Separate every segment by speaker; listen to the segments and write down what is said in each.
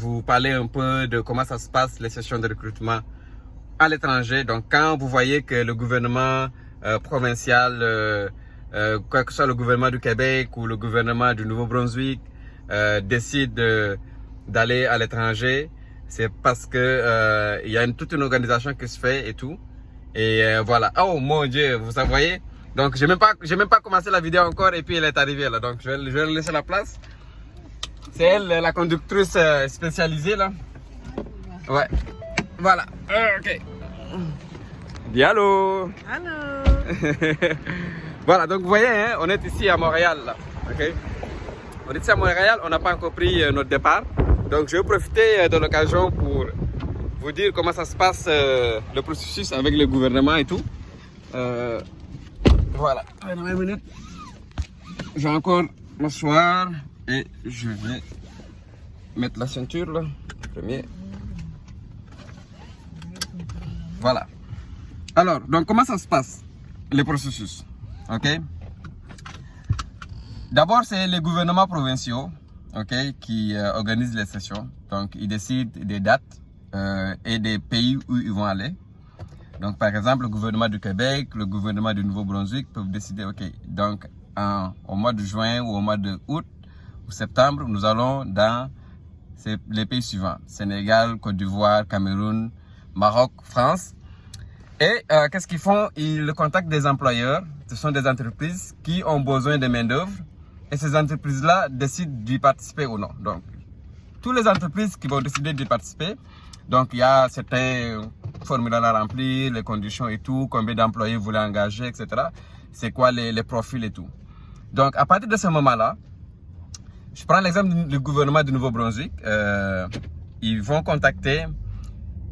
Speaker 1: vous parler un peu de comment ça se passe, les sessions de recrutement à l'étranger. Donc, quand vous voyez que le gouvernement provincial, quoi que ce soit le gouvernement du Québec ou le gouvernement du Nouveau-Brunswick, décide d'aller à l'étranger, c'est parce que il y a toute une organisation qui se fait et tout. Et voilà. Oh mon Dieu, vous voyez. Donc, j'ai même pas commencé la vidéo encore et puis elle est arrivée là. Donc, je vais lui laisser la place. C'est elle, la conductrice spécialisée là. Ouais. Voilà. Ok. Dis allô.
Speaker 2: Allô.
Speaker 1: Voilà, donc vous voyez, hein, on est ici à Montréal là. Ok. On est ici à Montréal, on n'a pas encore pris notre départ. Donc, je vais profiter de l'occasion pour vous dire comment ça se passe le processus avec le gouvernement et tout. Voilà. Dans 20 minutes, je vais encore m'asseoir et je vais mettre la ceinture là. Premier. Voilà. Alors, donc comment ça se passe, le processus? Ok. D'abord, c'est les gouvernements provinciaux, ok, qui organisent les sessions. Donc, ils décident des dates et des pays où ils vont aller. Donc, par exemple, le gouvernement du Québec, le gouvernement du Nouveau-Brunswick peuvent décider, ok, donc au mois de juin ou au mois de août ou septembre, nous allons dans les pays suivants: Sénégal, Côte d'Ivoire, Cameroun, Maroc, France. Et qu'est-ce qu'ils font? Ils contactent des employeurs. Ce sont des entreprises qui ont besoin de main-d'œuvre. Et ces entreprises-là décident d'y participer ou non. Donc, toutes les entreprises qui vont décider d'y participer, donc il y a certains formulaires à remplir, les conditions et tout, combien d'employés vous voulez engager, etc. C'est quoi les profils et tout. Donc, à partir de ce moment-là, je prends l'exemple du gouvernement du Nouveau-Brunswick. Ils vont contacter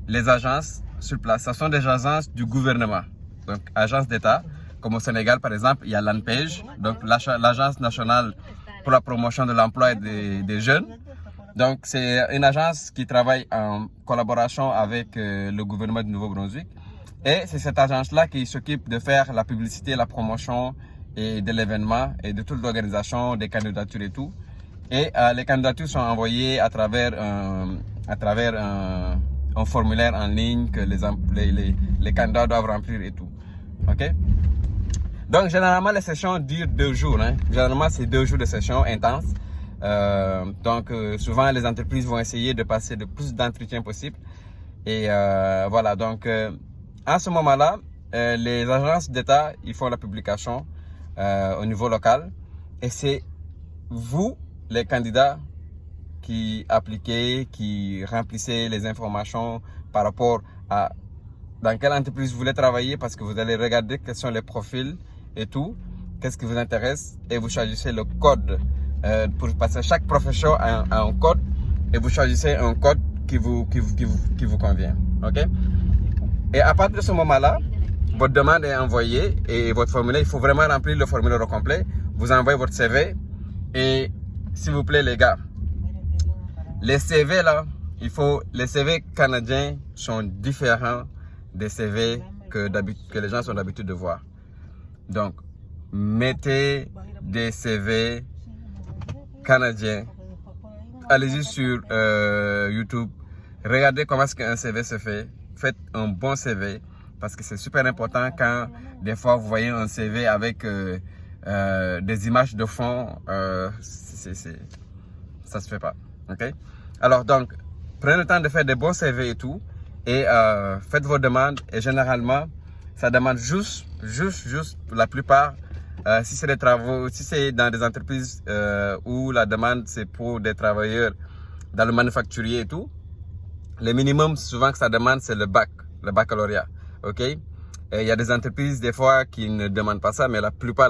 Speaker 1: les agences sur place. Ce sont des agences du gouvernement, donc agences d'État. Comme au Sénégal, par exemple, il y a l'ANPEJ, donc l'Agence nationale pour la promotion de l'emploi des jeunes. Donc, c'est une agence qui travaille en collaboration avec le gouvernement du Nouveau-Brunswick. Et c'est cette agence-là qui s'occupe de faire la publicité, la promotion et de l'événement et de toute l'organisation des candidatures et tout. Et les candidatures sont envoyées à travers un formulaire en ligne que les candidats doivent remplir et tout. Ok? Donc, généralement, les sessions durent 2 jours. Hein. Généralement, c'est 2 jours de session intense. Donc, souvent, les entreprises vont essayer de passer le plus d'entretiens possible. Et voilà, donc, à ce moment-là, les agences d'État, ils font la publication au niveau local. Et c'est vous, les candidats, qui appliquez, qui remplissez les informations par rapport à dans quelle entreprise vous voulez travailler, parce que vous allez regarder quels sont les profils et tout, qu'est-ce qui vous intéresse, et vous choisissez le code parce que chaque profession a un code, et vous choisissez un code qui vous convient. Ok? Et à partir de ce moment-là, votre demande est envoyée et votre formulaire, il faut vraiment remplir le formulaire au complet. Vous envoyez votre CV et s'il vous plaît les gars, les CV là, les CV canadiens sont différents des CV que les gens sont d'habitude de voir. Donc, mettez des CV canadiens. Allez-y sur YouTube. Regardez comment est-ce qu'un CV se fait. Faites un bon CV parce que c'est super important quand des fois vous voyez un CV avec des images de fond. Ça se fait pas. Ok? Alors donc, prenez le temps de faire des bons CV et tout. Et faites vos demandes. Et généralement, ça demande juste la plupart. Si c'est des travaux, si c'est dans des entreprises où la demande c'est pour des travailleurs dans le manufacturier et tout, le minimum souvent que ça demande c'est le baccalauréat. Ok? Et il y a des entreprises des fois qui ne demandent pas ça, mais la plupart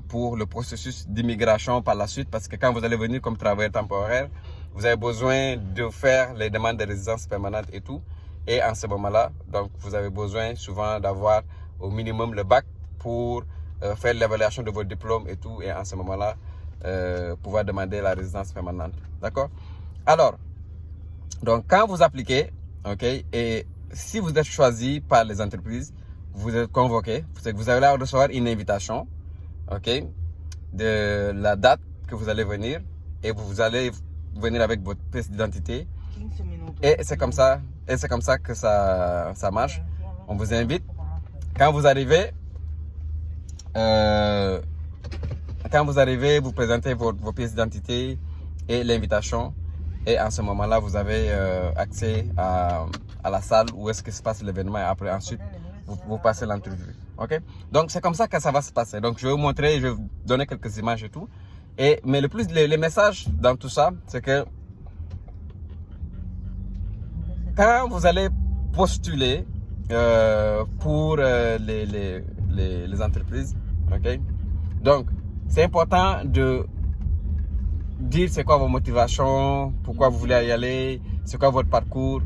Speaker 1: pour le processus d'immigration par la suite, parce que quand vous allez venir comme travailleur temporaire, vous avez besoin de faire les demandes de résidence permanente et tout. Et en ce moment-là, donc vous avez besoin souvent d'avoir au minimum le bac pour faire l'évaluation de votre diplôme et tout. Et en ce moment-là, pouvoir demander la résidence permanente. D'accord? Alors, donc quand vous appliquez, ok, et si vous êtes choisi par les entreprises, vous êtes convoqué, c'est que vous allez recevoir une invitation, ok, de la date que vous allez venir, et vous allez venir avec votre pièce d'identité. Et c'est comme ça que ça marche. On vous invite. Quand vous arrivez, vous présentez vos pièces d'identité et l'invitation. Et en ce moment-là, vous avez accès à la salle où est-ce que se passe l'événement. Et après, ensuite, vous passez l'entrevue. Ok? Donc, c'est comme ça que ça va se passer. Donc, je vais vous montrer, je vais vous donner quelques images et tout. Mais les messages dans tout ça, c'est que quand vous allez postuler pour les entreprises, ok? Donc, c'est important de dire c'est quoi vos motivations, pourquoi vous voulez y aller, c'est quoi votre parcours.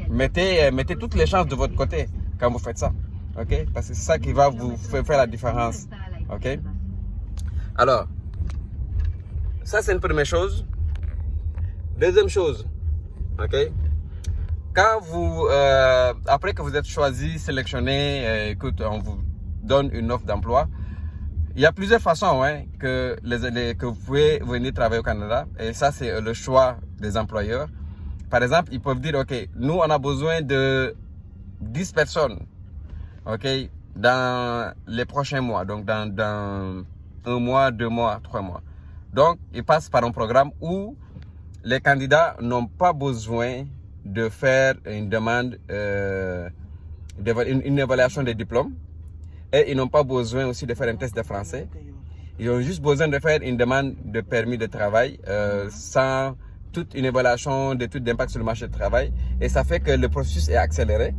Speaker 1: Mettez toutes les chances de votre côté quand vous faites ça, ok? Parce que c'est ça qui va vous faire la différence, ok? Alors, ça c'est une première chose. Deuxième chose, ok? Quand vous, après que vous êtes choisi, sélectionné, on vous donne une offre d'emploi, il y a plusieurs façons que vous pouvez venir travailler au Canada. Et ça, c'est le choix des employeurs. Par exemple, ils peuvent dire, OK, nous, on a besoin de 10 personnes, OK, dans les prochains mois. Donc, dans 1 mois, 2 mois, 3 mois. Donc, ils passent par un programme où les candidats n'ont pas besoin de faire une demande, une évaluation des diplômes. Et ils n'ont pas besoin aussi de faire un test de français. Ils ont juste besoin de faire une demande de permis de travail sans toute une évaluation d'études d'impact sur le marché du travail. Et ça fait que le processus est accéléré.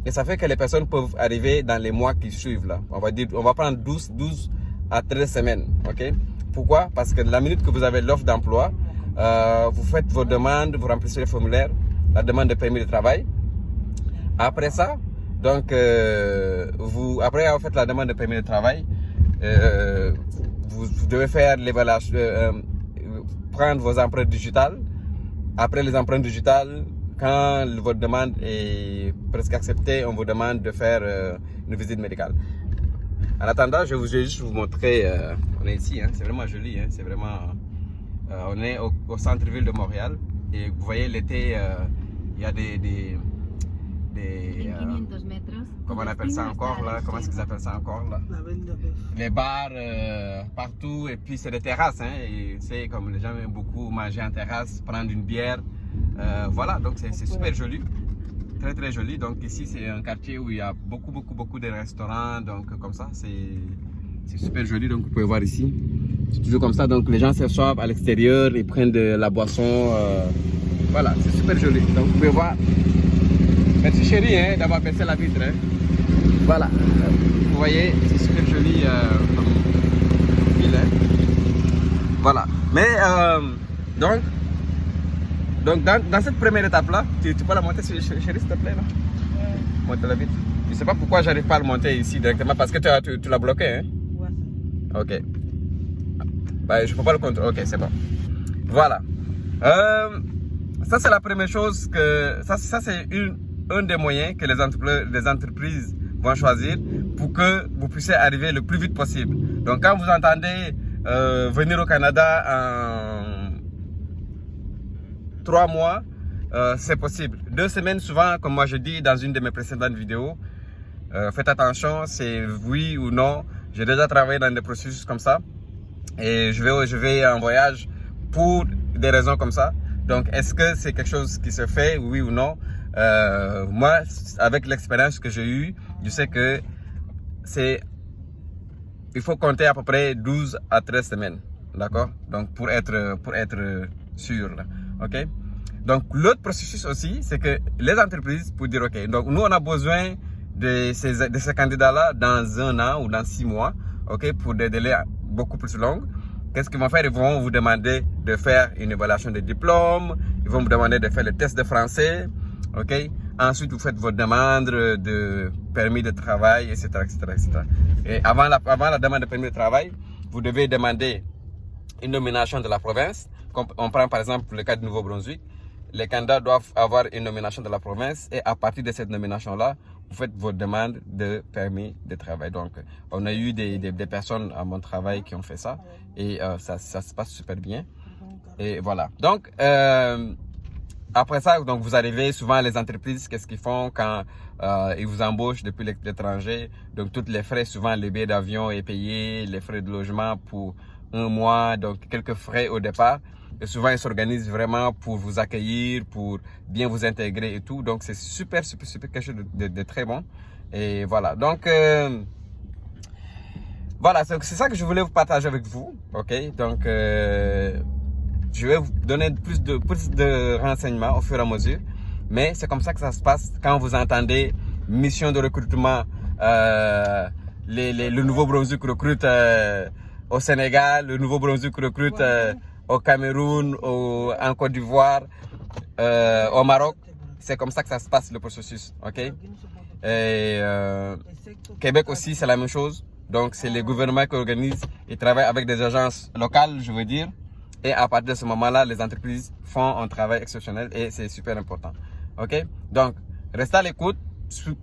Speaker 1: Et ça fait que les personnes peuvent arriver dans les mois qui suivent. Là. On va prendre 12 à 13 semaines. Okay? Pourquoi? Parce que la minute que vous avez l'offre d'emploi, vous faites vos demandes, vous remplissez les formulaires, la demande de permis de travail. Après ça, donc, après avoir fait la demande de permis de travail, vous devez faire l'évaluation, prendre vos empreintes digitales. Après les empreintes digitales, quand votre demande est presque acceptée, on vous demande de faire une visite médicale. En attendant, je vais juste vous montrer, on est ici, c'est vraiment joli, c'est vraiment, on est au centre-ville de Montréal. Et vous voyez, l'été, il y a des comment on appelle ça encore là? Comment est-ce qu'ils appellent ça encore là? Les bars partout, et puis c'est des terrasses, et c'est comme les gens aiment beaucoup manger en terrasse, prendre une bière. Voilà, donc c'est super joli, très très joli. Donc ici c'est un quartier où il y a beaucoup de restaurants, donc comme ça c'est super joli. Donc vous pouvez voir ici, c'est toujours comme ça. Donc les gens s'assoient à l'extérieur, ils prennent de la boisson. Voilà, c'est super joli. Donc vous pouvez voir. Merci chérie d'avoir baissé la vitre. Voilà, vous voyez, c'est super joli comme ville. Voilà, mais donc dans cette première étape-là, tu peux la monter, chérie, s'il te plaît là? Monte la vitre. Je ne sais pas pourquoi j'arrive pas à le monter ici directement, parce que tu l'as bloqué, Ok. Bah, je ne peux pas le contrôler. Ok, c'est bon. Voilà. Ça, c'est la première chose que... Ça c'est un des moyens que les entreprises vont choisir pour que vous puissiez arriver le plus vite possible. Donc, quand vous entendez venir au Canada en 3 mois, c'est possible. 2 semaines, souvent, comme moi je dis dans une de mes précédentes vidéos, faites attention, c'est oui ou non. J'ai déjà travaillé dans des processus comme ça et je vais en voyage pour des raisons comme ça. Donc, est-ce que c'est quelque chose qui se fait, oui ou non? Moi, avec l'expérience que j'ai eue, je sais que il faut compter à peu près 12 à 13 semaines, d'accord? Donc, pour être sûr, là, ok? Donc, l'autre processus aussi, c'est que les entreprises, pour dire, ok, donc nous, on a besoin de ces candidats-là dans 1 an ou dans 6 mois, ok, pour des délais beaucoup plus longs. Qu'est-ce qu'ils vont faire? Ils vont vous demander de faire une évaluation de diplôme, ils vont vous demander de faire le test de français, ok? Ensuite, vous faites votre demande de permis de travail, etc., etc. Et avant la demande de permis de travail, vous devez demander une nomination de la province. On prend par exemple le cas du Nouveau-Brunswick. Les candidats doivent avoir une nomination de la province et à partir de cette nomination-là, vous faites votre demande de permis de travail. Donc, on a eu des personnes à mon travail qui ont fait ça et ça se passe super bien. Et voilà. Donc, après ça, donc vous arrivez, souvent les entreprises, qu'est-ce qu'ils font quand ils vous embauchent depuis l'étranger? Donc, tous les frais, souvent les billets d'avion est payé, les frais de logement pour un mois, donc quelques frais au départ. Et souvent, ils s'organisent vraiment pour vous accueillir, pour bien vous intégrer et tout. Donc, c'est super quelque chose de très bon. Et voilà. Donc, voilà, c'est ça que je voulais vous partager avec vous. OK? Donc, je vais vous donner plus de renseignements au fur et à mesure. Mais c'est comme ça que ça se passe quand vous entendez mission de recrutement. Le Nouveau-Brunswick recrute au Sénégal, le Nouveau-Brunswick recrute au Cameroun, en Côte d'Ivoire, au Maroc. C'est comme ça que ça se passe le processus. OK? Et Québec aussi, c'est la même chose. Donc, c'est les gouvernements qui organisent. Ils travaillent avec des agences locales, je veux dire. Et à partir de ce moment-là, les entreprises font un travail exceptionnel et c'est super important. OK? Donc, restez à l'écoute.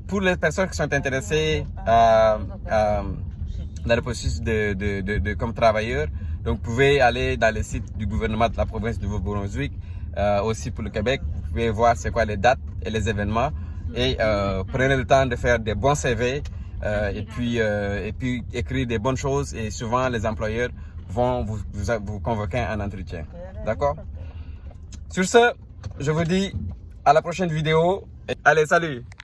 Speaker 1: Pour les personnes qui sont intéressées dans le processus comme travailleurs, donc vous pouvez aller dans le site du gouvernement de la province du Nouveau-Brunswick, aussi pour le Québec. Vous pouvez voir c'est quoi les dates et les événements. Et prenez le temps de faire des bons CV et puis écrire des bonnes choses. Et souvent, les employeurs vont vous convoquer en entretien. D'accord? Sur ce, je vous dis à la prochaine vidéo. Allez, salut!